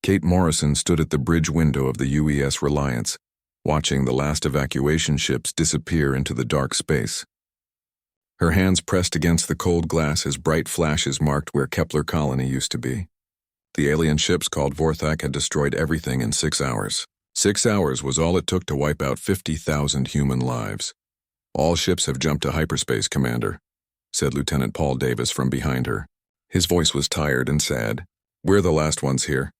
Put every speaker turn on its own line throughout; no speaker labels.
Kate Morrison stood at the bridge window of the UES Reliance, watching the last evacuation ships disappear into the dark space. Her hands pressed against the cold glass as bright flashes marked where Kepler Colony used to be. The alien ships called Vorthak had destroyed everything in 6 hours. 6 hours was all it took to wipe out 50,000 human lives. "All ships have jumped to hyperspace, Commander," said Lieutenant Paul Davis from behind her. His voice was tired and sad. "We're the last ones here."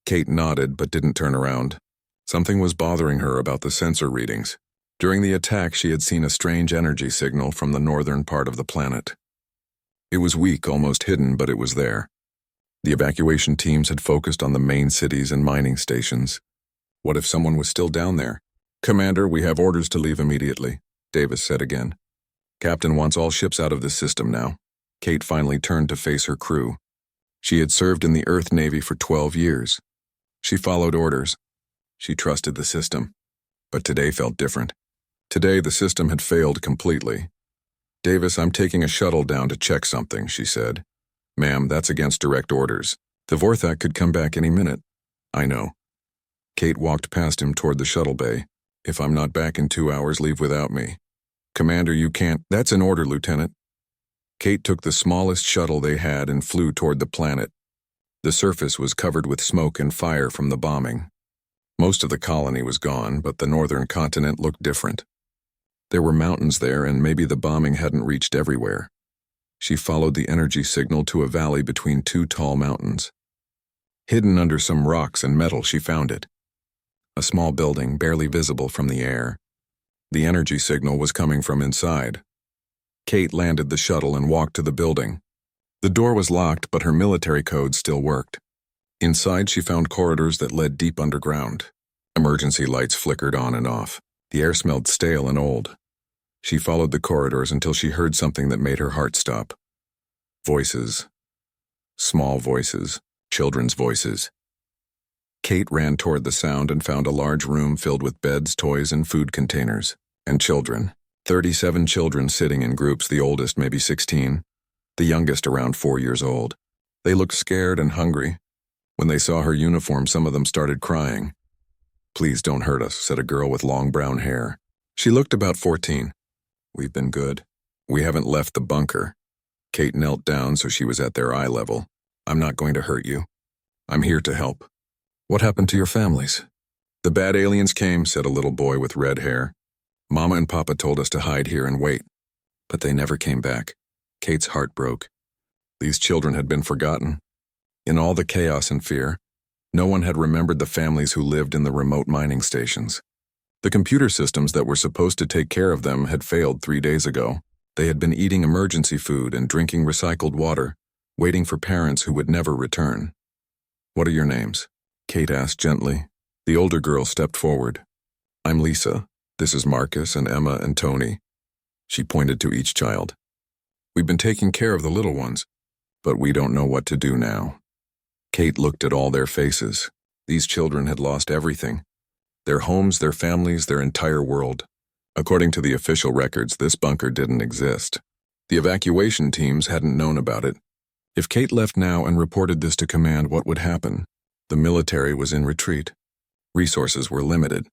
Kate nodded but didn't turn around. Something was bothering her about the sensor readings. During the attack, she had seen a strange energy signal from the northern part of the planet. It was weak, almost hidden, but it was there. The evacuation teams had focused on the main cities and mining stations. What if someone was still down there? "Commander, we have orders to leave immediately," Davis said again. "Captain wants all ships out of this system now." Kate finally turned to face her crew. She had served in the Earth Navy for 12 years. She followed orders. She trusted the system. But today felt different. Today the system had failed completely. "Davis, I'm taking a shuttle down to check something," she said. "Ma'am, that's against direct orders. The Vorthak could come back any minute." "I know." Kate walked past him toward the shuttle bay. "If I'm not back in 2 hours, leave without me." "Commander, you can't." "That's an order, Lieutenant." Kate took the smallest shuttle they had and flew toward the planet. The surface was covered with smoke and fire from the bombing. Most of the colony was gone, but the northern continent looked different. There were mountains there, and maybe the bombing hadn't reached everywhere. She followed the energy signal to a valley between 2 tall mountains. Hidden under some rocks and metal, she found it. A small building, barely visible from the air. The energy signal was coming from inside. Kate landed the shuttle and walked to the building. The door was locked, but her military code still worked. Inside, she found corridors that led deep underground. Emergency lights flickered on and off. The air smelled stale and old. She followed the corridors until she heard something that made her heart stop. Voices. Small voices. Children's voices. Kate ran toward the sound and found a large room filled with beds, toys, and food containers. And children. 37 children sitting in groups, the oldest maybe 16, the youngest around 4 years old. They looked scared and hungry. When they saw her uniform, some of them started crying. "Please don't hurt us," said a girl with long brown hair. She looked about 14. "We've been good. We haven't left the bunker." Kate knelt down so she was at their eye level. "I'm not going to hurt you. I'm here to help." "What happened to your families?" "The bad aliens came," said a little boy with red hair. "Mama and Papa told us to hide here and wait. But they never came back." Kate's heart broke. These children had been forgotten. In all the chaos and fear, no one had remembered the families who lived in the remote mining stations. The computer systems that were supposed to take care of them had failed 3 days ago. They had been eating emergency food and drinking recycled water, waiting for parents who would never return. "What are your names?" Kate asked gently. The older girl stepped forward. "I'm Lisa. This is Marcus and Emma and Tony." She pointed to each child. "We've been taking care of the little ones, but we don't know what to do now." Kate looked at all their faces. These children had lost everything. Their homes, their families, their entire world. According to the official records, this bunker didn't exist. The evacuation teams hadn't known about it. If Kate left now and reported this to command, what would happen? The military was in retreat. Resources were limited.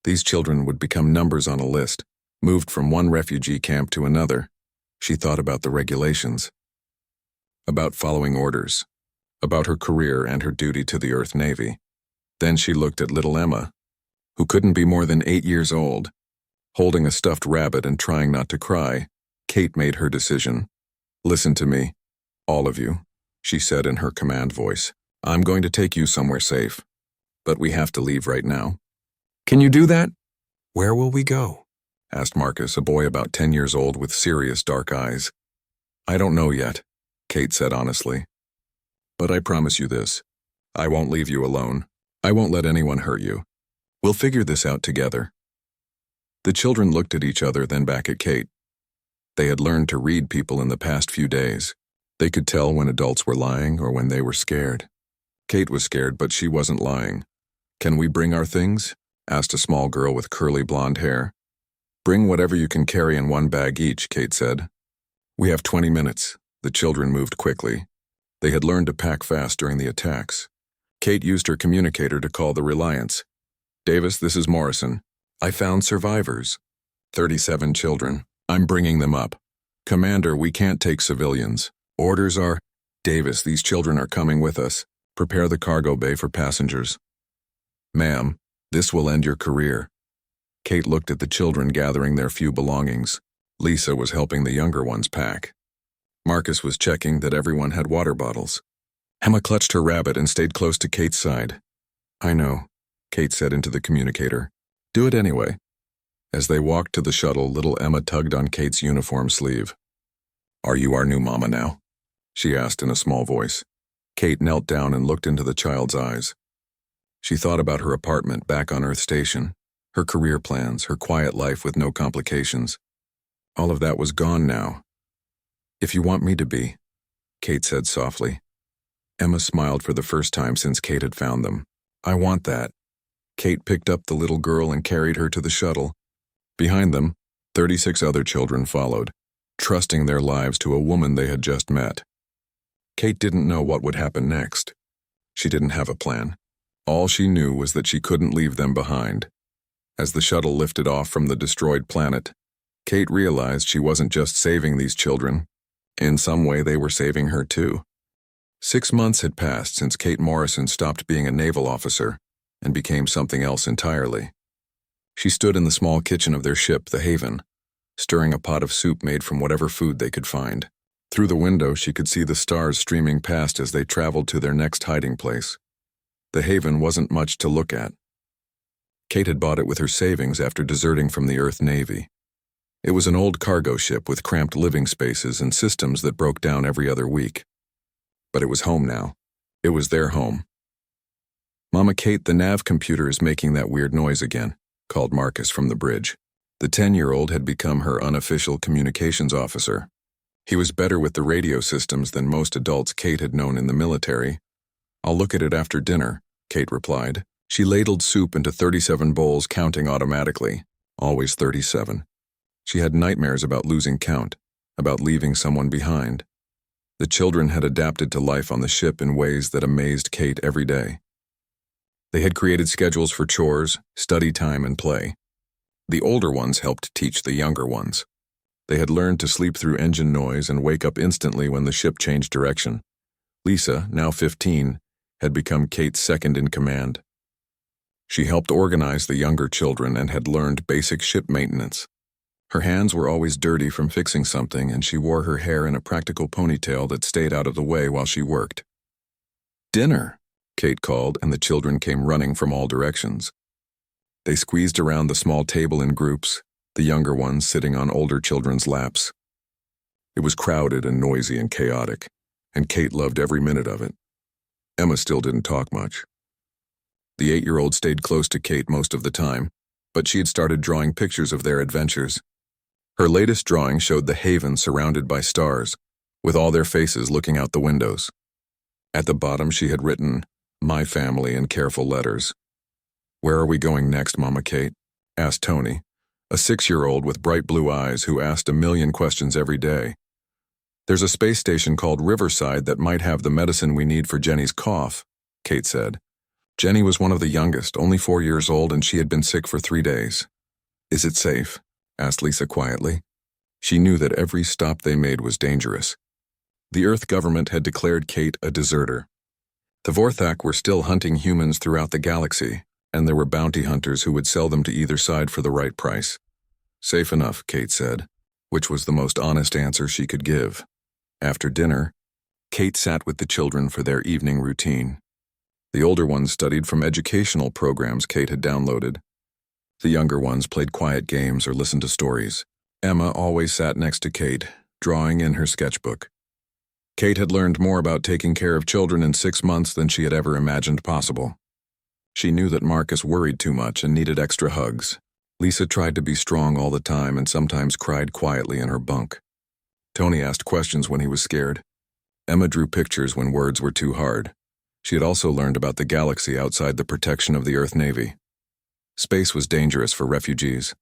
These children would become numbers on a list, moved from one refugee camp to another. She thought about the regulations, about following orders, about her career and her duty to the Earth Navy. Then she looked at little Emma, who couldn't be more than 8 years old. Holding a stuffed rabbit and trying not to cry, Kate made her decision. "Listen to me, all of you," she said in her command voice. "I'm going to take you somewhere safe, but we have to leave right now." "Can you do that?" "Where will we go?" asked Marcus, a boy about 10 years old with serious dark eyes. "I don't know yet," Kate said honestly. "But I promise you this. I won't leave you alone. I won't let anyone hurt you. We'll figure this out together." The children looked at each other, then back at Kate. They had learned to read people in the past few days. They could tell when adults were lying or when they were scared. Kate was scared, but she wasn't lying. "Can we bring our things?" asked a small girl with curly blonde hair. "Bring whatever you can carry in one bag each," Kate said. "We have 20 minutes. The children moved quickly. They had learned to pack fast during the attacks. Kate used her communicator to call the Reliance. Davis, this is Morrison. I found survivors. 37 children. I'm bringing them up. Commander, we can't take civilians. Orders are, Davis, these children are coming with us. Prepare the cargo bay for passengers. Ma'am, this will end your career. Kate looked at the children gathering their few belongings. Lisa was helping the younger ones pack. Marcus was checking that everyone had water bottles. Emma clutched her rabbit and stayed close to Kate's side. I know, Kate said into the communicator. Do it anyway. As they walked to the shuttle, little Emma tugged on Kate's uniform sleeve. Are you our new mama now? She asked in a small voice. Kate knelt down and looked into the child's eyes. She thought about her apartment back on Earth Station, her career plans, her quiet life with no complications. All of that was gone now. If you want me to be, Kate said softly. Emma smiled for the first time since Kate had found them. I want that. Kate picked up the little girl and carried her to the shuttle. Behind them, 36 other children followed, trusting their lives to a woman they had just met. Kate didn't know what would happen next. She didn't have a plan. All she knew was that she couldn't leave them behind. As the shuttle lifted off from the destroyed planet, Kate realized she wasn't just saving these children. In some way, they were saving her too. 6 months had passed since Kate Morrison stopped being a naval officer and became something else entirely. She stood in the small kitchen of their ship, the Haven, stirring a pot of soup made from whatever food they could find. Through the window, she could see the stars streaming past as they traveled to their next hiding place. The Haven wasn't much to look at. Kate had bought it with her savings after deserting from the Earth Navy. It was an old cargo ship with cramped living spaces and systems that broke down every other week. But it was home now. It was their home. Mama Kate, the nav computer is making that weird noise again, called Marcus from the bridge. The 10-year-old had become her unofficial communications officer. He was better with the radio systems than most adults Kate had known in the military. I'll look at it after dinner, Kate replied. She ladled soup into 37 bowls, counting automatically. Always 37. She had nightmares about losing count, about leaving someone behind. The children had adapted to life on the ship in ways that amazed Kate every day. They had created schedules for chores, study time, and play. The older ones helped teach the younger ones. They had learned to sleep through engine noise and wake up instantly when the ship changed direction. Lisa, now 15, had become Kate's second in command. She helped organize the younger children and had learned basic ship maintenance. Her hands were always dirty from fixing something, and she wore her hair in a practical ponytail that stayed out of the way while she worked. Dinner, Kate called, and the children came running from all directions. They squeezed around the small table in groups, the younger ones sitting on older children's laps. It was crowded and noisy and chaotic, and Kate loved every minute of it. Emma still didn't talk much. The 8-year-old stayed close to Kate most of the time, but she had started drawing pictures of their adventures. Her latest drawing showed the Haven surrounded by stars, with all their faces looking out the windows. At the bottom she had written, "My family," in careful letters. "Where are we going next, Mama Kate?" asked Tony, a 6-year-old with bright blue eyes who asked a million questions every day. "There's a space station called Riverside that might have the medicine we need for Jenny's cough," Kate said. Jenny was one of the youngest, only 4 years old, and she had been sick for 3 days. "Is it safe?" asked Lisa quietly. She knew that every stop they made was dangerous. The Earth government had declared Kate a deserter. The Vorthak were still hunting humans throughout the galaxy, and there were bounty hunters who would sell them to either side for the right price. "Safe enough," Kate said, which was the most honest answer she could give. After dinner, Kate sat with the children for their evening routine. The older ones studied from educational programs Kate had downloaded. The younger ones played quiet games or listened to stories. Emma always sat next to Kate, drawing in her sketchbook. Kate had learned more about taking care of children in 6 months than she had ever imagined possible. She knew that Marcus worried too much and needed extra hugs. Lisa tried to be strong all the time and sometimes cried quietly in her bunk. Tony asked questions when he was scared. Emma drew pictures when words were too hard. She had also learned about the galaxy outside the protection of the Earth Navy. Space was dangerous for refugees.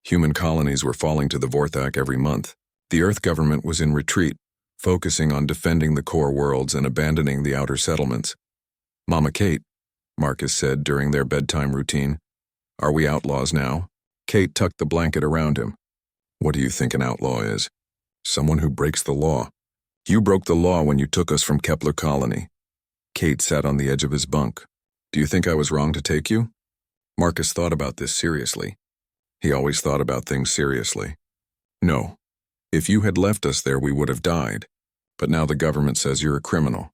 Human colonies were falling to the Vorthak every month. The Earth government was in retreat, focusing on defending the core worlds and abandoning the outer settlements. Mama Kate, Marcus said during their bedtime routine. "Are we outlaws now?" Kate tucked the blanket around him. "What do you think an outlaw is?" "Someone who breaks the law." "You broke the law when you took us from Kepler Colony." Kate sat on the edge of his bunk. "Do you think I was wrong to take you?" Marcus thought about this seriously. He always thought about things seriously. "No. If you had left us there, we would have died. But now the government says you're a criminal."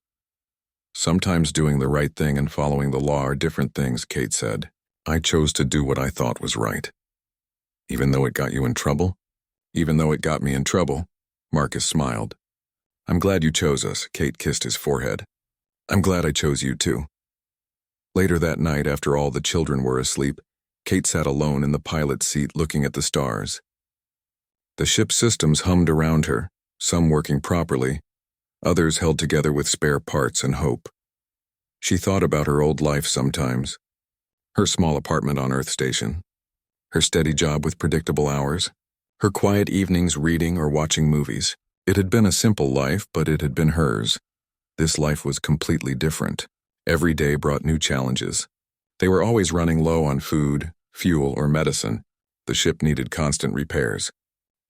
"Sometimes doing the right thing and following the law are different things," Kate said. "I chose to do what I thought was right." "Even though it got you in trouble?" "Even though it got me in trouble," Marcus smiled. "I'm glad you chose us," Kate kissed his forehead. "I'm glad I chose you too." Later that night, after all the children were asleep, Kate sat alone in the pilot's seat looking at the stars. The ship's systems hummed around her, some working properly, others held together with spare parts and hope. She thought about her old life sometimes. Her small apartment on Earth Station, her steady job with predictable hours, her quiet evenings reading or watching movies. It had been a simple life, but it had been hers. This life was completely different. Every day brought new challenges. They were always running low on food, fuel, or medicine. The ship needed constant repairs.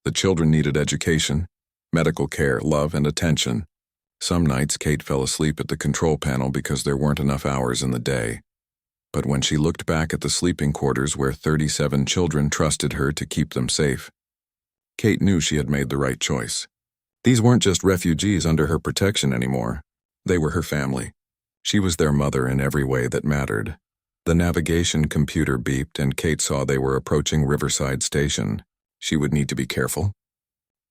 The children needed education, medical care, love, and attention. Some nights Kate fell asleep at the control panel because there weren't enough hours in the day. But when she looked back at the sleeping quarters where 37 children trusted her to keep them safe, Kate knew she had made the right choice. These weren't just refugees under her protection anymore. They were her family. She was their mother in every way that mattered. The navigation computer beeped and Kate saw they were approaching Riverside Station. She would need to be careful.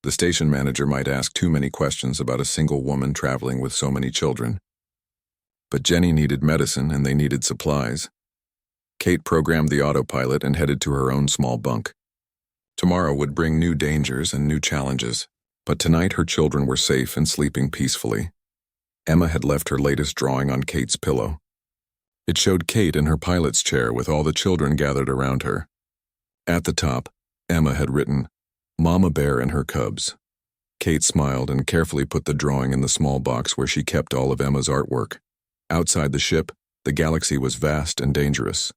The station manager might ask too many questions about a single woman traveling with so many children. But Jenny needed medicine and they needed supplies. Kate programmed the autopilot and headed to her own small bunk. Tomorrow would bring new dangers and new challenges, but tonight her children were safe and sleeping peacefully. Emma had left her latest drawing on Kate's pillow. It showed Kate in her pilot's chair with all the children gathered around her. At the top, Emma had written, "Mama Bear and her cubs." Kate smiled and carefully put the drawing in the small box where she kept all of Emma's artwork. Outside the ship, the galaxy was vast and dangerous.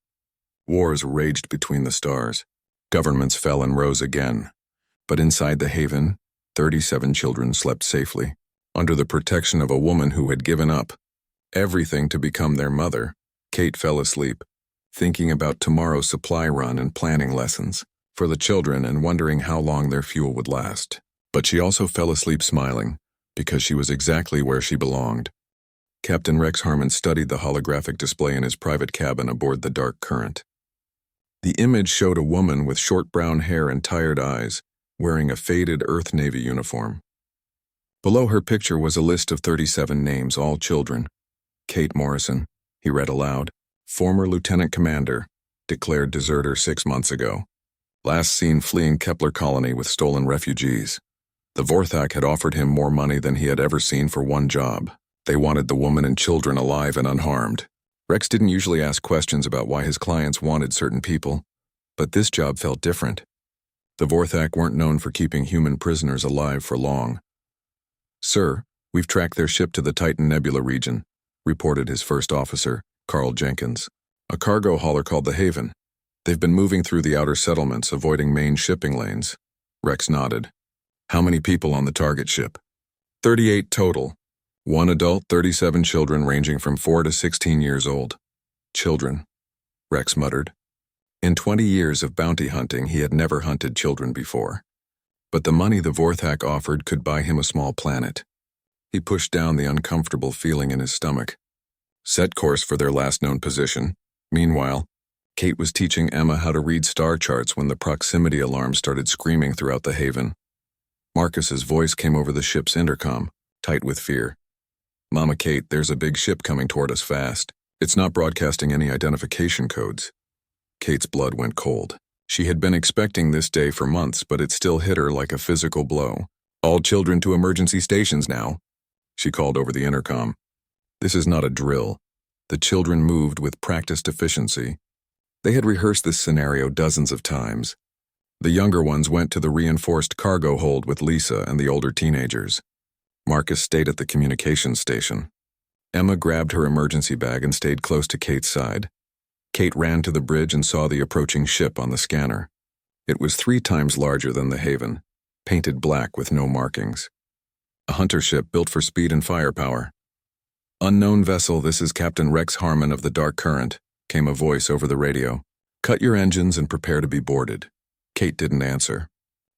Wars raged between the stars. Governments fell and rose again. But inside the haven, 37 children slept safely, under the protection of a woman who had given up everything to become their mother. Kate fell asleep, thinking about tomorrow's supply run and planning lessons for the children and wondering how long their fuel would last. But she also fell asleep smiling, because she was exactly where she belonged. Captain Rex Harmon studied the holographic display in his private cabin aboard the Dark Current. The image showed a woman with short brown hair and tired eyes, wearing a faded Earth Navy uniform. Below her picture was a list of 37 names, all children. Kate Morrison, he read aloud, former lieutenant commander, declared deserter 6 months ago. Last seen fleeing Kepler Colony with stolen refugees. The Vorthak had offered him more money than he had ever seen for one job. They wanted the woman and children alive and unharmed. Rex didn't usually ask questions about why his clients wanted certain people, but this job felt different. The Vorthak weren't known for keeping human prisoners alive for long. "Sir, we've tracked their ship to the Titan Nebula region," reported his first officer, Carl Jenkins. "A cargo hauler called the Haven. They've been moving through the outer settlements, avoiding main shipping lanes." Rex nodded. "How many people on the target ship?" 38 total. 1 adult, 37 children ranging from 4 to 16 years old. Children, Rex muttered. In 20 years of bounty hunting, he had never hunted children before. But the money the Vorthak offered could buy him a small planet. He pushed down the uncomfortable feeling in his stomach. Set course for their last known position. Meanwhile, Kate was teaching Emma how to read star charts when the proximity alarm started screaming throughout the haven. Marcus's voice came over the ship's intercom, tight with fear. "Mama Kate, there's a big ship coming toward us fast. It's not broadcasting any identification codes." Kate's blood went cold. She had been expecting this day for months, but it still hit her like a physical blow. "All children to emergency stations now," she called over the intercom. This is not a drill. The children moved with practiced efficiency. They had rehearsed this scenario dozens of times. The younger ones went to the reinforced cargo hold with Lisa and the older teenagers. Marcus stayed at the communications station. Emma grabbed her emergency bag and stayed close to Kate's side. Kate ran to the bridge and saw the approaching ship on the scanner. It was 3 times larger than the Haven, painted black with no markings. A hunter ship built for speed and firepower. "Unknown vessel, this is Captain Rex Harmon of the Dark Current," came a voice over the radio. "Cut your engines and prepare to be boarded." Kate didn't answer.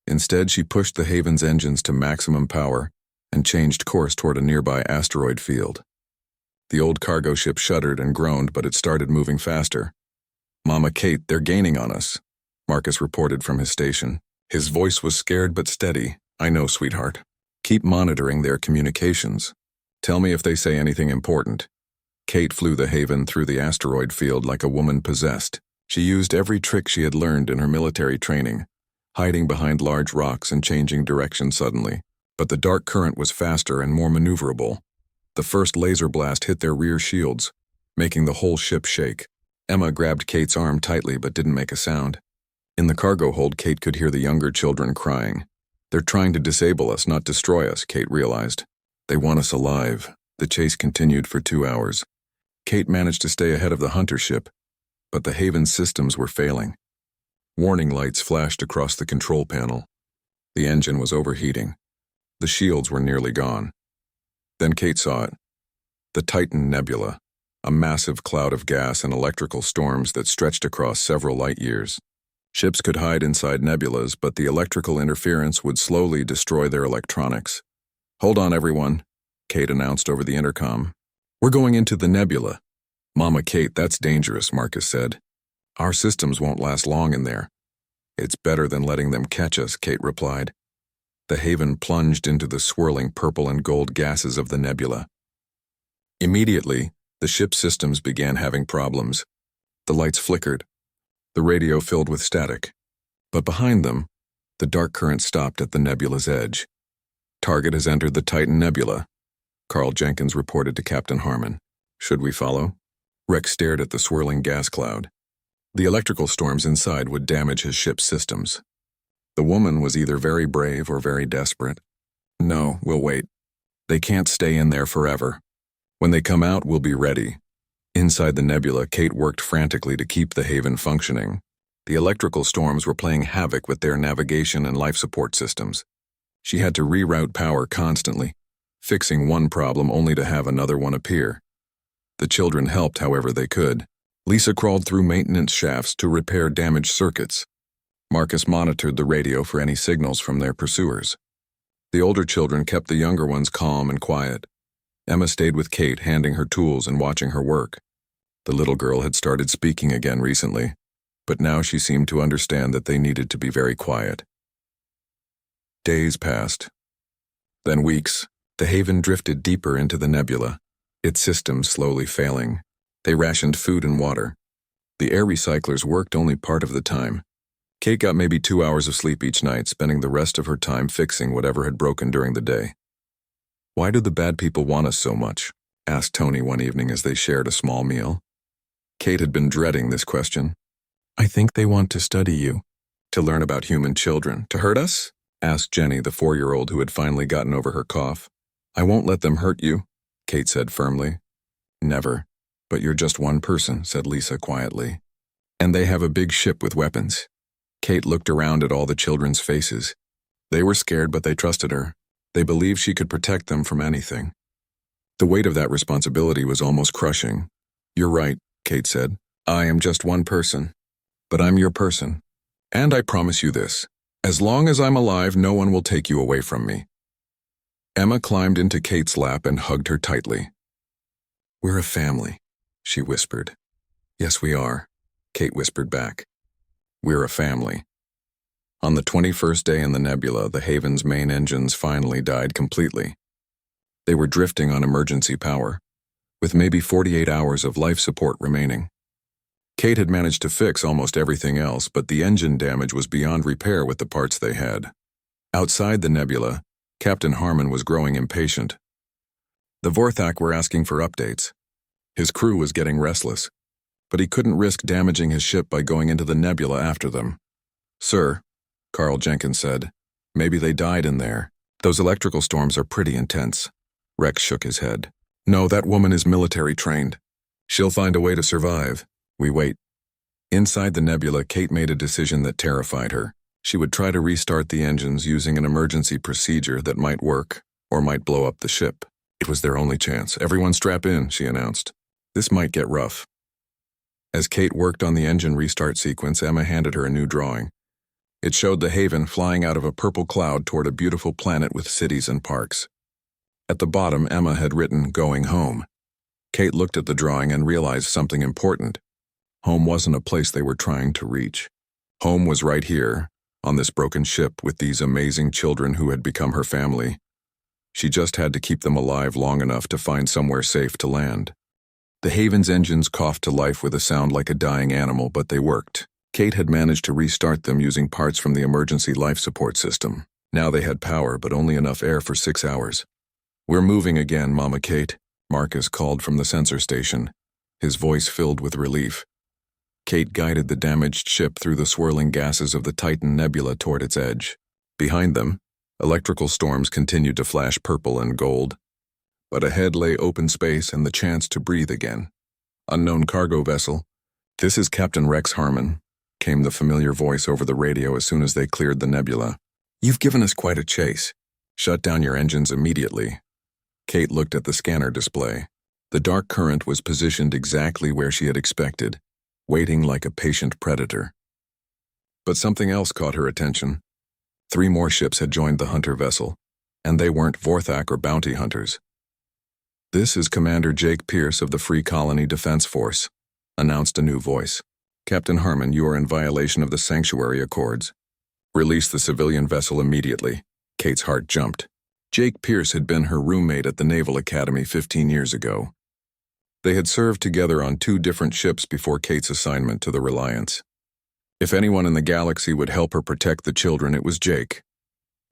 Instead, she pushed the Haven's engines to maximum power and changed course toward a nearby asteroid field. The old cargo ship shuddered and groaned, but it started moving faster. "Mama Kate, they're gaining on us," Marcus reported from his station. His voice was scared but steady. "I know, sweetheart. Keep monitoring their communications. Tell me if they say anything important." Kate flew the Haven through the asteroid field like a woman possessed. She used every trick she had learned in her military training, hiding behind large rocks and changing direction suddenly. But the dark current was faster and more maneuverable. The first laser blast hit their rear shields, making the whole ship shake. Emma grabbed Kate's arm tightly but didn't make a sound. In the cargo hold, Kate could hear the younger children crying. "They're trying to disable us, not destroy us," Kate realized. "They want us alive." The chase continued for 2 hours. Kate managed to stay ahead of the hunter ship, but the Haven's systems were failing. Warning lights flashed across the control panel. The engine was overheating. The shields were nearly gone. Then Kate saw it. The Titan Nebula, a massive cloud of gas and electrical storms that stretched across several light years. Ships could hide inside nebulas, but the electrical interference would slowly destroy their electronics. "Hold on, everyone," Kate announced over the intercom. "We're going into the nebula." "Mama Kate, that's dangerous," Marcus said. "Our systems won't last long in there." "It's better than letting them catch us," Kate replied. The Haven plunged into the swirling purple and gold gases of the nebula. Immediately, the ship's systems began having problems. The lights flickered. The radio filled with static. But behind them, the dark current stopped at the nebula's edge. "Target has entered the Titan Nebula," Carl Jenkins reported to Captain Harmon. "Should we follow?" Rex stared at the swirling gas cloud. The electrical storms inside would damage his ship's systems. The woman was either very brave or very desperate. "No, we'll wait. They can't stay in there forever. When they come out, we'll be ready." Inside the nebula, Kate worked frantically to keep the Haven functioning. The electrical storms were playing havoc with their navigation and life support systems. She had to reroute power constantly, fixing one problem only to have another one appear. The children helped however they could. Lisa crawled through maintenance shafts to repair damaged circuits. Marcus monitored the radio for any signals from their pursuers. The older children kept the younger ones calm and quiet. Emma stayed with Kate, handing her tools and watching her work. The little girl had started speaking again recently, but now she seemed to understand that they needed to be very quiet. Days passed. Then weeks. The Haven drifted deeper into the nebula, its systems slowly failing. They rationed food and water. The air recyclers worked only part of the time. Kate got maybe 2 hours of sleep each night, spending the rest of her time fixing whatever had broken during the day. "Why do the bad people want us so much?" asked Tony one evening as they shared a small meal. Kate had been dreading this question. "I think they want to study you." "To learn about human children. To hurt us?" asked Jenny, the 4-year-old who had finally gotten over her cough. "I won't let them hurt you," Kate said firmly. "Never. But you're just one person," said Lisa quietly. "And they have a big ship with weapons." Kate looked around at all the children's faces. They were scared, but they trusted her. They believed she could protect them from anything. The weight of that responsibility was almost crushing. "You're right," Kate said. "I am just one person. But I'm your person. And I promise you this. As long as I'm alive, no one will take you away from me." Emma climbed into Kate's lap and hugged her tightly. "We're a family," she whispered. "Yes, we are," Kate whispered back. "We're a family." On the 21st day in the nebula, the Haven's main engines finally died completely. They were drifting on emergency power, with maybe 48 hours of life support remaining. Kate had managed to fix almost everything else, but the engine damage was beyond repair with the parts they had. Outside the nebula, Captain Harmon was growing impatient. The Vorthak were asking for updates. His crew was getting restless, but he couldn't risk damaging his ship by going into the nebula after them. "Sir," Carl Jenkins said, "maybe they died in there. Those electrical storms are pretty intense." Rex shook his head. No, that woman is military trained. She'll find a way to survive. We wait. Inside the nebula, Kate made a decision that terrified her. She would try to restart the engines using an emergency procedure that might work, or might blow up the ship. It was their only chance. Everyone strap in, she announced. This might get rough. As Kate worked on the engine restart sequence, Emma handed her a new drawing. It showed the Haven flying out of a purple cloud toward a beautiful planet with cities and parks. At the bottom, Emma had written, "Going home." Kate looked at the drawing and realized something important. Home wasn't a place they were trying to reach. Home was right here, on this broken ship with these amazing children who had become her family. She just had to keep them alive long enough to find somewhere safe to land. The Haven's engines coughed to life with a sound like a dying animal, but they worked. Kate had managed to restart them using parts from the emergency life support system. Now they had power, but only enough air for 6 hours. "We're moving again, Mama Kate," Marcus called from the sensor station, his voice filled with relief. Kate guided the damaged ship through the swirling gases of the Titan Nebula toward its edge. Behind them, electrical storms continued to flash purple and gold. But ahead lay open space and the chance to breathe again. "Unknown cargo vessel. This is Captain Rex Harmon," came the familiar voice over the radio as soon as they cleared the nebula. "You've given us quite a chase. Shut down your engines immediately." Kate looked at the scanner display. The dark current was positioned exactly where she had expected, waiting like a patient predator. But something else caught her attention. 3 more ships had joined the hunter vessel, and they weren't Vorthak or bounty hunters. "This is Commander Jake Pierce of the Free Colony Defense Force," announced a new voice. "Captain Harmon, you are in violation of the Sanctuary Accords. Release the civilian vessel immediately." Kate's heart jumped. Jake Pierce had been her roommate at the Naval Academy 15 years ago. They had served together on 2 different ships before Kate's assignment to the Reliance. If anyone in the galaxy would help her protect the children, it was Jake.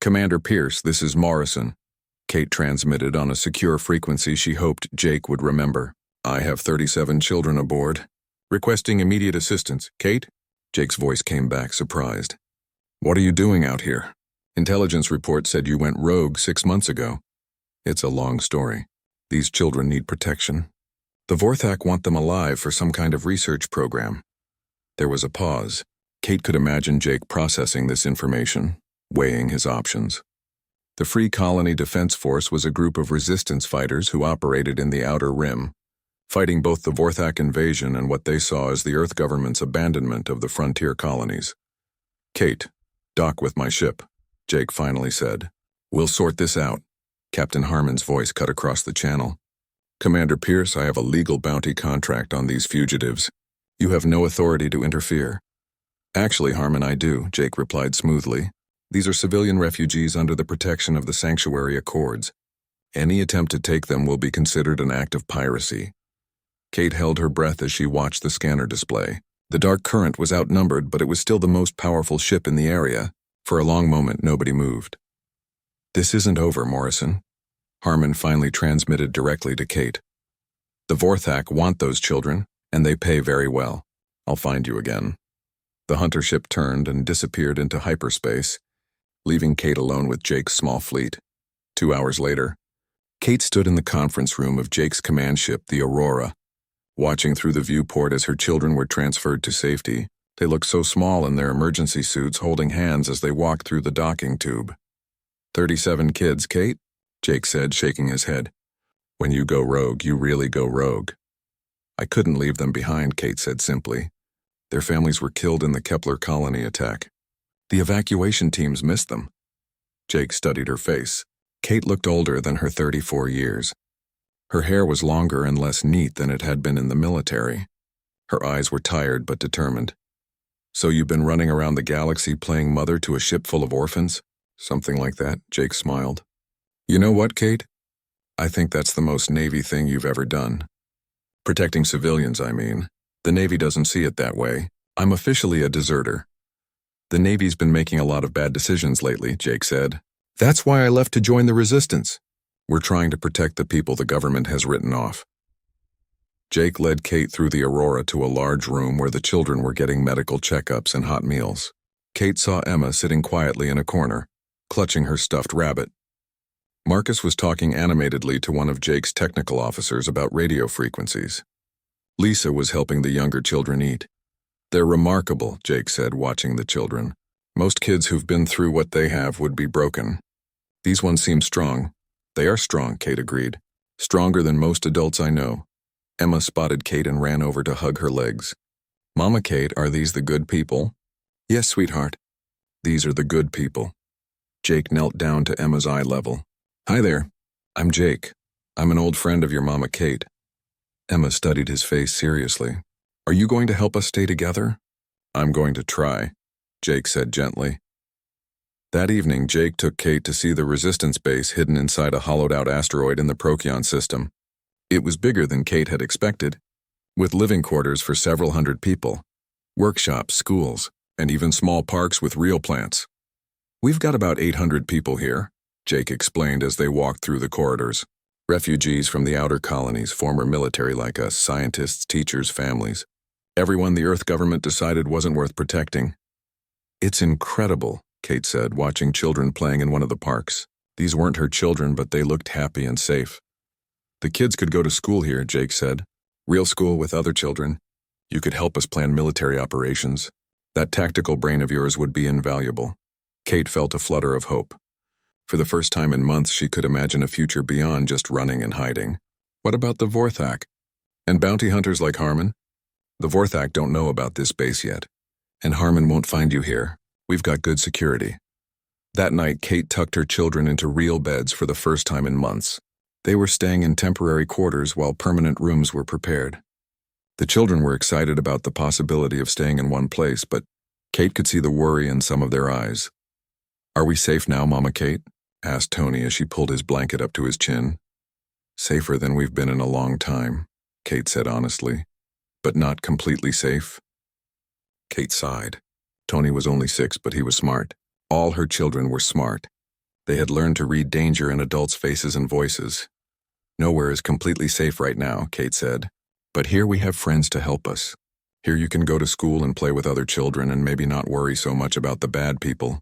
"Commander Pierce, this is Morrison," Kate transmitted on a secure frequency she hoped Jake would remember. "I have 37 children aboard. Requesting immediate assistance. Kate?" Jake's voice came back, surprised. "What are you doing out here? Intelligence report said you went rogue 6 months ago." "It's a long story. These children need protection. The Vorthak want them alive for some kind of research program." There was a pause. Kate could imagine Jake processing this information, weighing his options. The Free Colony Defense Force was a group of resistance fighters who operated in the Outer Rim, fighting both the Vorthak invasion and what they saw as the Earth government's abandonment of the frontier colonies. "Kate, dock with my ship," Jake finally said. "We'll sort this out." Captain Harmon's voice cut across the channel. "Commander Pierce, I have a legal bounty contract on these fugitives. You have no authority to interfere." "Actually, Harmon, I do," Jake replied smoothly. "These are civilian refugees under the protection of the Sanctuary Accords. Any attempt to take them will be considered an act of piracy." Kate held her breath as she watched the scanner display. The dark current was outnumbered, but it was still the most powerful ship in the area. For a long moment, nobody moved. "This isn't over, Morrison," Harmon finally transmitted directly to Kate. "The Vorthak want those children, and they pay very well. I'll find you again." The hunter ship turned and disappeared into hyperspace, leaving Kate alone with Jake's small fleet. 2 hours later, Kate stood in the conference room of Jake's command ship, the Aurora. Watching through the viewport as her children were transferred to safety, they looked so small in their emergency suits, holding hands as they walked through the docking tube. 37 kids, Kate?" Jake said, shaking his head. "When you go rogue, you really go rogue." "I couldn't leave them behind," Kate said simply. "Their families were killed in the Kepler colony attack. The evacuation teams missed them." Jake studied her face. Kate looked older than her 34 years. Her hair was longer and less neat than it had been in the military. Her eyes were tired but determined. "So you've been running around the galaxy playing mother to a ship full of orphans?" "Something like that," Jake smiled. "You know what, Kate? I think that's the most Navy thing you've ever done. Protecting civilians, I mean. The Navy doesn't see it that way. I'm officially a deserter." "The Navy's been making a lot of bad decisions lately," Jake said. "That's why I left to join the resistance. We're trying to protect the people the government has written off." Jake led Kate through the Aurora to a large room where the children were getting medical checkups and hot meals. Kate saw Emma sitting quietly in a corner, clutching her stuffed rabbit. Marcus was talking animatedly to one of Jake's technical officers about radio frequencies. Lisa was helping the younger children eat. "They're remarkable," Jake said, watching the children. "Most kids who've been through what they have would be broken. These ones seem strong." "They are strong," Kate agreed. "Stronger than most adults I know." Emma spotted Kate and ran over to hug her legs. "Mama Kate, are these the good people?" "Yes, sweetheart. These are the good people." Jake knelt down to Emma's eye level. "Hi there. I'm Jake. I'm an old friend of your Mama Kate." Emma studied his face seriously. "Are you going to help us stay together?" "I'm going to try," Jake said gently. That evening, Jake took Kate to see the resistance base hidden inside a hollowed-out asteroid in the Procyon system. It was bigger than Kate had expected, with living quarters for several hundred people, workshops, schools, and even small parks with real plants. "We've got about 800 people here," Jake explained as they walked through the corridors. "Refugees from the outer colonies, former military like us, scientists, teachers, families. Everyone the Earth government decided wasn't worth protecting." "It's incredible," Kate said, watching children playing in one of the parks. These weren't her children, but they looked happy and safe. "The kids could go to school here," Jake said. "Real school with other children. You could help us plan military operations. That tactical brain of yours would be invaluable." Kate felt a flutter of hope. For the first time in months, she could imagine a future beyond just running and hiding. "What about the Vorthak? And bounty hunters like Harmon?" "The Vorthak don't know about this base yet. And Harmon won't find you here. We've got good security." That night, Kate tucked her children into real beds for the first time in months. They were staying in temporary quarters while permanent rooms were prepared. The children were excited about the possibility of staying in one place, but Kate could see the worry in some of their eyes. "Are we safe now, Mama Kate?" asked Tony as she pulled his blanket up to his chin. "Safer than we've been in a long time," Kate said honestly. "But not completely safe." Kate sighed. Tony was only 6, but he was smart. All her children were smart. They had learned to read danger in adults' faces and voices. "Nowhere is completely safe right now," Kate said. "But here we have friends to help us. Here you can go to school and play with other children and maybe not worry so much about the bad people.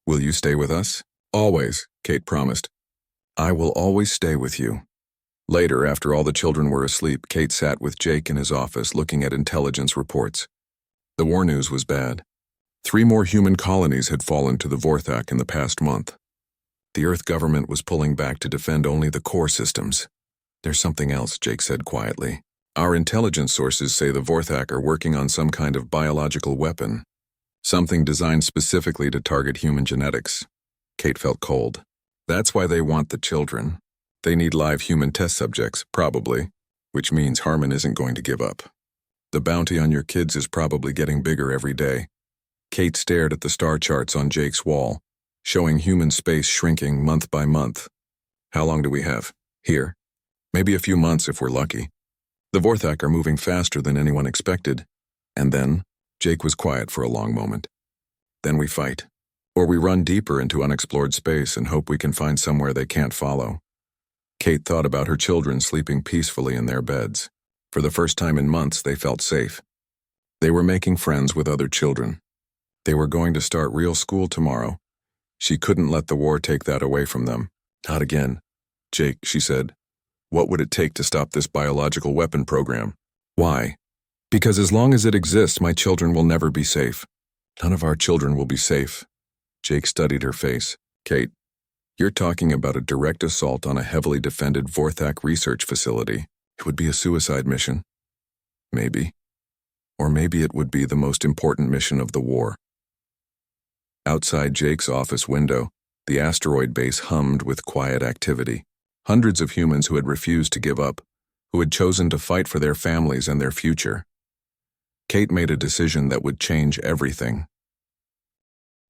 Will you stay with us?" "Always," Kate promised. "I will always stay with you." Later, after all the children were asleep, Kate sat with Jake in his office looking at intelligence reports. The war news was bad. 3 more human colonies had fallen to the Vorthak in the past month. The Earth government was pulling back to defend only the core systems. "There's something else," Jake said quietly. "Our intelligence sources say the Vorthak are working on some kind of biological weapon. Something designed specifically to target human genetics." Kate felt cold. "That's why they want the children. They need live human test subjects, probably, which means Harmon isn't going to give up. The bounty on your kids is probably getting bigger every day." Kate stared at the star charts on Jake's wall, showing human space shrinking month by month. "How long do we have? Here? Maybe a few months if we're lucky. The Vorthak are moving faster than anyone expected. And then," Jake was quiet for a long moment, "then we fight. Or we run deeper into unexplored space and hope we can find somewhere they can't follow." Kate thought about her children sleeping peacefully in their beds. For the first time in months, they felt safe. They were making friends with other children. They were going to start real school tomorrow. She couldn't let the war take that away from them. "Not again. Jake," she said. "What would it take to stop this biological weapon program?" "Why?" "Because as long as it exists, my children will never be safe." "None of our children will be safe." Jake studied her face. "Kate, you're talking about a direct assault on a heavily defended Vorthak research facility. It would be a suicide mission." "Maybe. Or maybe it would be the most important mission of the war." Outside Jake's office window, the asteroid base hummed with quiet activity. Hundreds of humans who had refused to give up, who had chosen to fight for their families and their future. Kate made a decision that would change everything.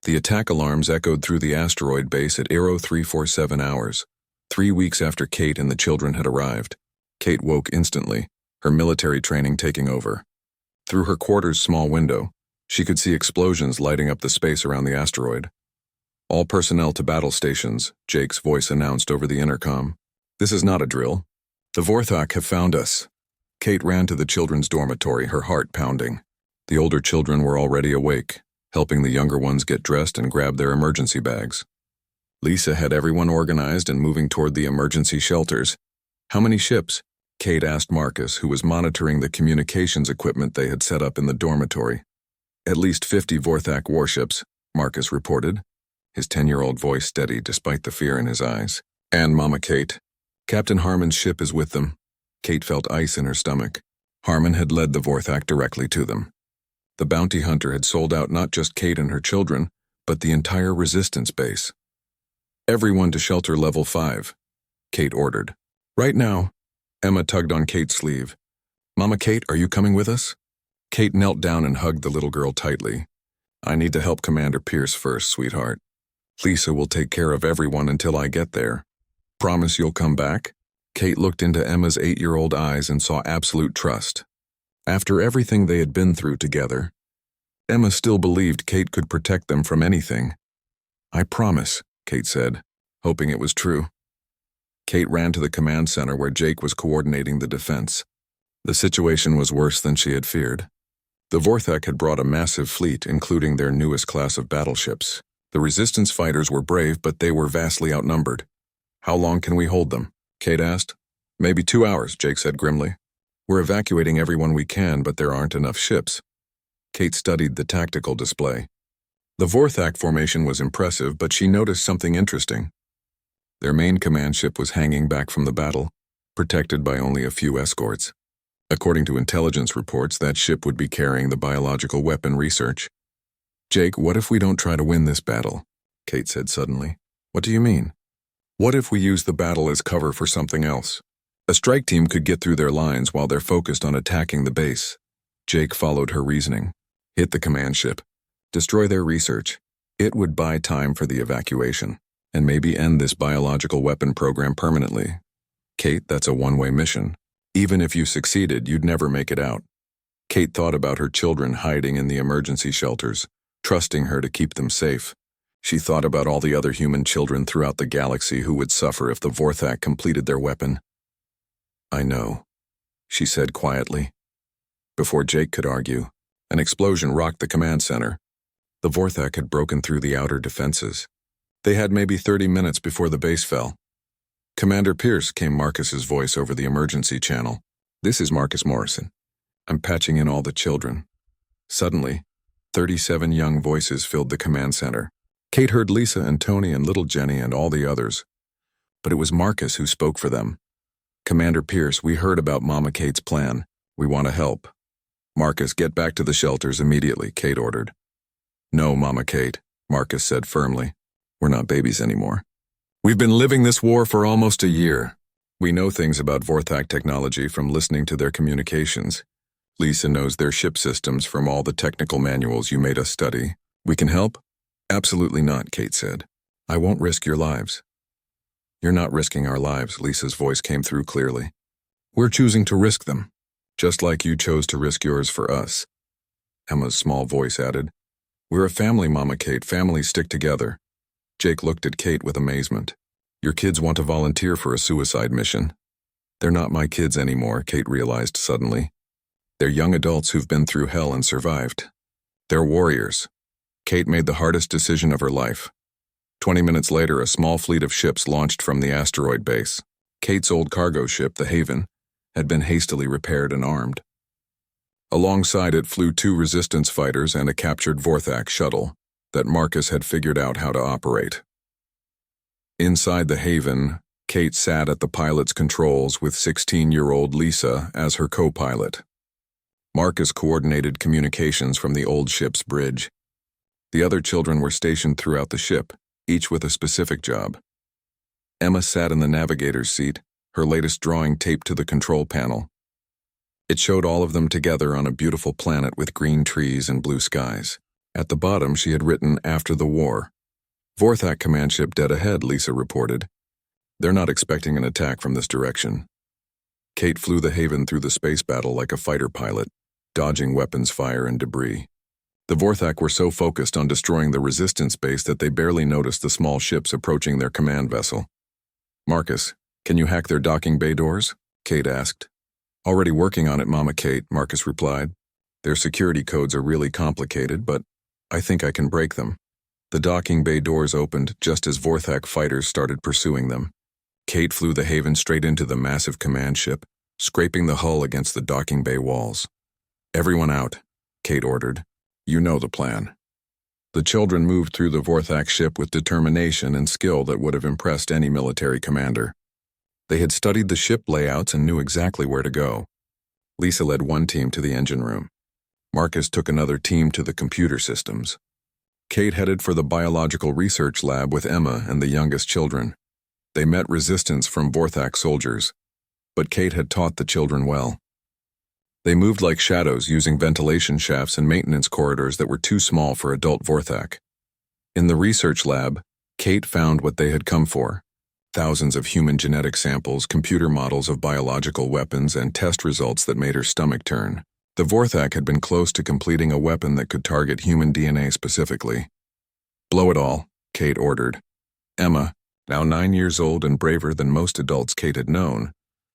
The attack alarms echoed through the asteroid base at 0347 hours, 3 weeks after Kate and the children had arrived. Kate woke instantly, her military training taking over. Through her quarter's small window, she could see explosions lighting up the space around the asteroid. "All personnel to battle stations," Jake's voice announced over the intercom. "This is not a drill. The Vorthak have found us." Kate ran to the children's dormitory, her heart pounding. The older children were already awake, helping the younger ones get dressed and grab their emergency bags. Lisa had everyone organized and moving toward the emergency shelters. How many ships? Kate asked Marcus, who was monitoring the communications equipment they had set up in the dormitory. At least 50 Vorthak warships, Marcus reported, his 10-year-old voice steady despite the fear in his eyes. And Mama Kate. Captain Harmon's ship is with them. Kate felt ice in her stomach. Harmon had led the Vorthak directly to them. The bounty hunter had sold out not just Kate and her children, but the entire resistance base. Everyone to shelter level 5, Kate ordered. Right now. Emma tugged on Kate's sleeve. Mama Kate, are you coming with us? Kate knelt down and hugged the little girl tightly. I need to help Commander Pierce first, sweetheart. Lisa will take care of everyone until I get there. Promise you'll come back? Kate looked into Emma's 8-year-old eyes and saw absolute trust. After everything they had been through together, Emma still believed Kate could protect them from anything. I promise, Kate said, hoping it was true. Kate ran to the command center where Jake was coordinating the defense. The situation was worse than she had feared. The Vorthak had brought a massive fleet, including their newest class of battleships. The resistance fighters were brave, but they were vastly outnumbered. How long can we hold them? Kate asked. Maybe 2 hours, Jake said grimly. We're evacuating everyone we can, but there aren't enough ships. Kate studied the tactical display. The Vorthak formation was impressive, but she noticed something interesting. Their main command ship was hanging back from the battle, protected by only a few escorts. According to intelligence reports, that ship would be carrying the biological weapon research. Jake, what if we don't try to win this battle? Kate said suddenly. What do you mean? What if we use the battle as cover for something else? A strike team could get through their lines while they're focused on attacking the base. Jake followed her reasoning. Hit the command ship. Destroy their research. It would buy time for the evacuation, and maybe end this biological weapon program permanently. Kate, that's a one-way mission. Even if you succeeded, you'd never make it out. Kate thought about her children hiding in the emergency shelters, trusting her to keep them safe. She thought about all the other human children throughout the galaxy who would suffer if the Vorthak completed their weapon. I know, she said quietly. Before Jake could argue, an explosion rocked the command center. The Vorthak had broken through the outer defenses. They had maybe 30 minutes before the base fell. Commander Pierce, came Marcus's voice over the emergency channel. This is Marcus Morrison. I'm patching in all the children. Suddenly, 37 young voices filled the command center. Kate heard Lisa and Tony and little Jenny and all the others. But it was Marcus who spoke for them. Commander Pierce, we heard about Mama Kate's plan. We want to help. Marcus, get back to the shelters immediately, Kate ordered. No, Mama Kate, Marcus said firmly. We're not babies anymore. We've been living this war for almost a year. We know things about Vorthak technology from listening to their communications. Lisa knows their ship systems from all the technical manuals you made us study. We can help? Absolutely not, Kate said. I won't risk your lives. You're not risking our lives, Lisa's voice came through clearly. We're choosing to risk them, just like you chose to risk yours for us. Emma's small voice added. We're a family, Mama Kate. Families stick together. Jake looked at Kate with amazement. Your kids want to volunteer for a suicide mission. They're not my kids anymore, Kate realized suddenly. They're young adults who've been through hell and survived. They're warriors. Kate made the hardest decision of her life. 20 minutes later, a small fleet of ships launched from the asteroid base. Kate's old cargo ship, the Haven, had been hastily repaired and armed. Alongside it flew 2 resistance fighters and a captured Vorthak shuttle that Marcus had figured out how to operate. Inside the Haven, Kate sat at the pilot's controls with 16-year-old Lisa as her co-pilot. Marcus coordinated communications from the old ship's bridge. The other children were stationed throughout the ship, each with a specific job. Emma sat in the navigator's seat, her latest drawing taped to the control panel. It showed all of them together on a beautiful planet with green trees and blue skies. At the bottom, she had written, after the war. Vorthak command ship dead ahead, Lisa reported. They're not expecting an attack from this direction. Kate flew the Haven through the space battle like a fighter pilot, dodging weapons fire and debris. The Vorthak were so focused on destroying the resistance base that they barely noticed the small ships approaching their command vessel. Marcus, can you hack their docking bay doors? Kate asked. Already working on it, Mama Kate, Marcus replied. Their security codes are really complicated, but I think I can break them. The docking bay doors opened just as Vorthak fighters started pursuing them. Kate flew the Haven straight into the massive command ship, scraping the hull against the docking bay walls. "Everyone out," Kate ordered. "You know the plan." The children moved through the Vorthak ship with determination and skill that would have impressed any military commander. They had studied the ship layouts and knew exactly where to go. Lisa led one team to the engine room. Marcus took another team to the computer systems. Kate headed for the biological research lab with Emma and the youngest children. They met resistance from Vorthak soldiers, but Kate had taught the children well. They moved like shadows using ventilation shafts and maintenance corridors that were too small for adult Vorthak. In the research lab, Kate found what they had come for: thousands of human genetic samples, computer models of biological weapons, and test results that made her stomach turn. The Vorthak had been close to completing a weapon that could target human DNA specifically. "Blow it all," Kate ordered. Emma, now 9 years old and braver than most adults Kate had known,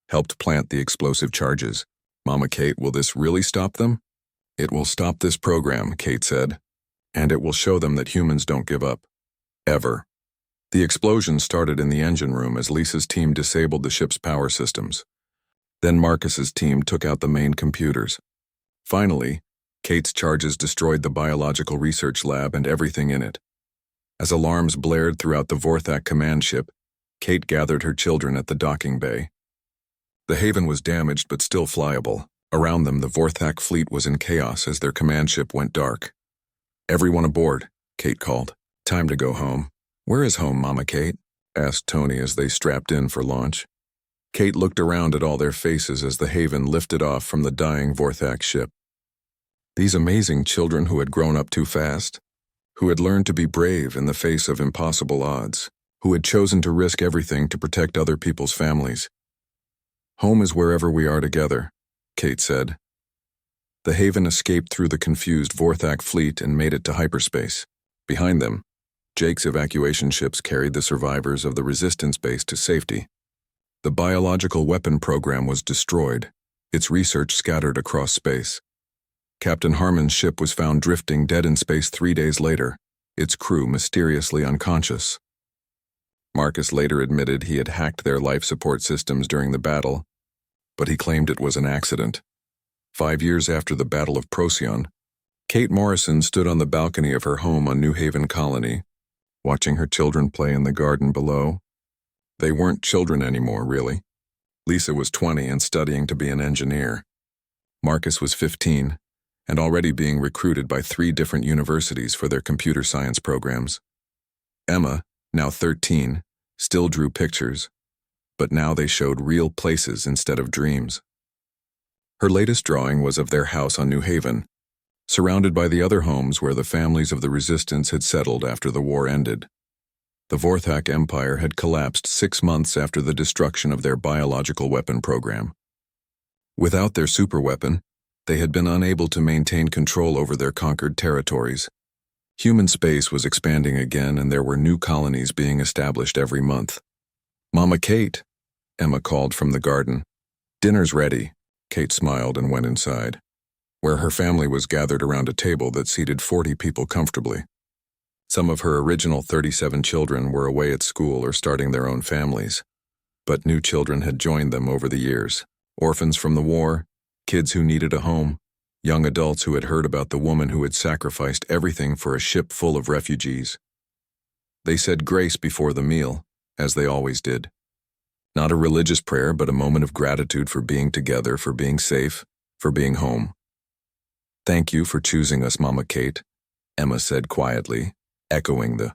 helped plant the explosive charges. "Mama Kate, will this really stop them?" "It will stop this program," Kate said, "and it will show them that humans don't give up. Ever." The explosion started in the engine room as Lisa's team disabled the ship's power systems. Then Marcus's team took out the main computers. Finally, Kate's charges destroyed the biological research lab and everything in it. As alarms blared throughout the Vorthak command ship, Kate gathered her children at the docking bay. The Haven was damaged but still flyable. Around them, the Vorthak fleet was in chaos as their command ship went dark. "Everyone aboard," Kate called. "Time to go home." "Where is home, Mama Kate?" asked Tony as they strapped in for launch. Kate looked around at all their faces as the Haven lifted off from the dying Vorthak ship. These amazing children who had grown up too fast, who had learned to be brave in the face of impossible odds, who had chosen to risk everything to protect other people's families. "Home is wherever we are together," Kate said. The Haven escaped through the confused Vorthak fleet and made it to hyperspace. Behind them, Jake's evacuation ships carried the survivors of the resistance base to safety. The biological weapon program was destroyed, its research scattered across space. Captain Harmon's ship was found drifting dead in space 3 days later, its crew mysteriously unconscious. Marcus later admitted he had hacked their life support systems during the battle, but he claimed it was an accident. 5 years after the Battle of Procyon, Kate Morrison stood on the balcony of her home on New Haven Colony, watching her children play in the garden below. They weren't children anymore, really. Lisa was 20 and studying to be an engineer. Marcus was 15 and already being recruited by 3 different universities for their computer science programs. Emma, now 13, still drew pictures, but now they showed real places instead of dreams. Her latest drawing was of their house on New Haven, surrounded by the other homes where the families of the resistance had settled after the war ended. The Vorthak Empire had collapsed 6 months after the destruction of their biological weapon program. Without their superweapon, they had been unable to maintain control over their conquered territories. Human space was expanding again, and there were new colonies being established every month. "Mama Kate," Emma called from the garden. "Dinner's ready." Kate smiled and went inside, where her family was gathered around a table that seated 40 people comfortably. Some of her original 37 children were away at school or starting their own families, but new children had joined them over the years. Orphans from the war, kids who needed a home, young adults who had heard about the woman who had sacrificed everything for a ship full of refugees. They said grace before the meal, as they always did. Not a religious prayer, but a moment of gratitude for being together, for being safe, for being home. "Thank you for choosing us, Mama Kate," Emma said quietly, echoing the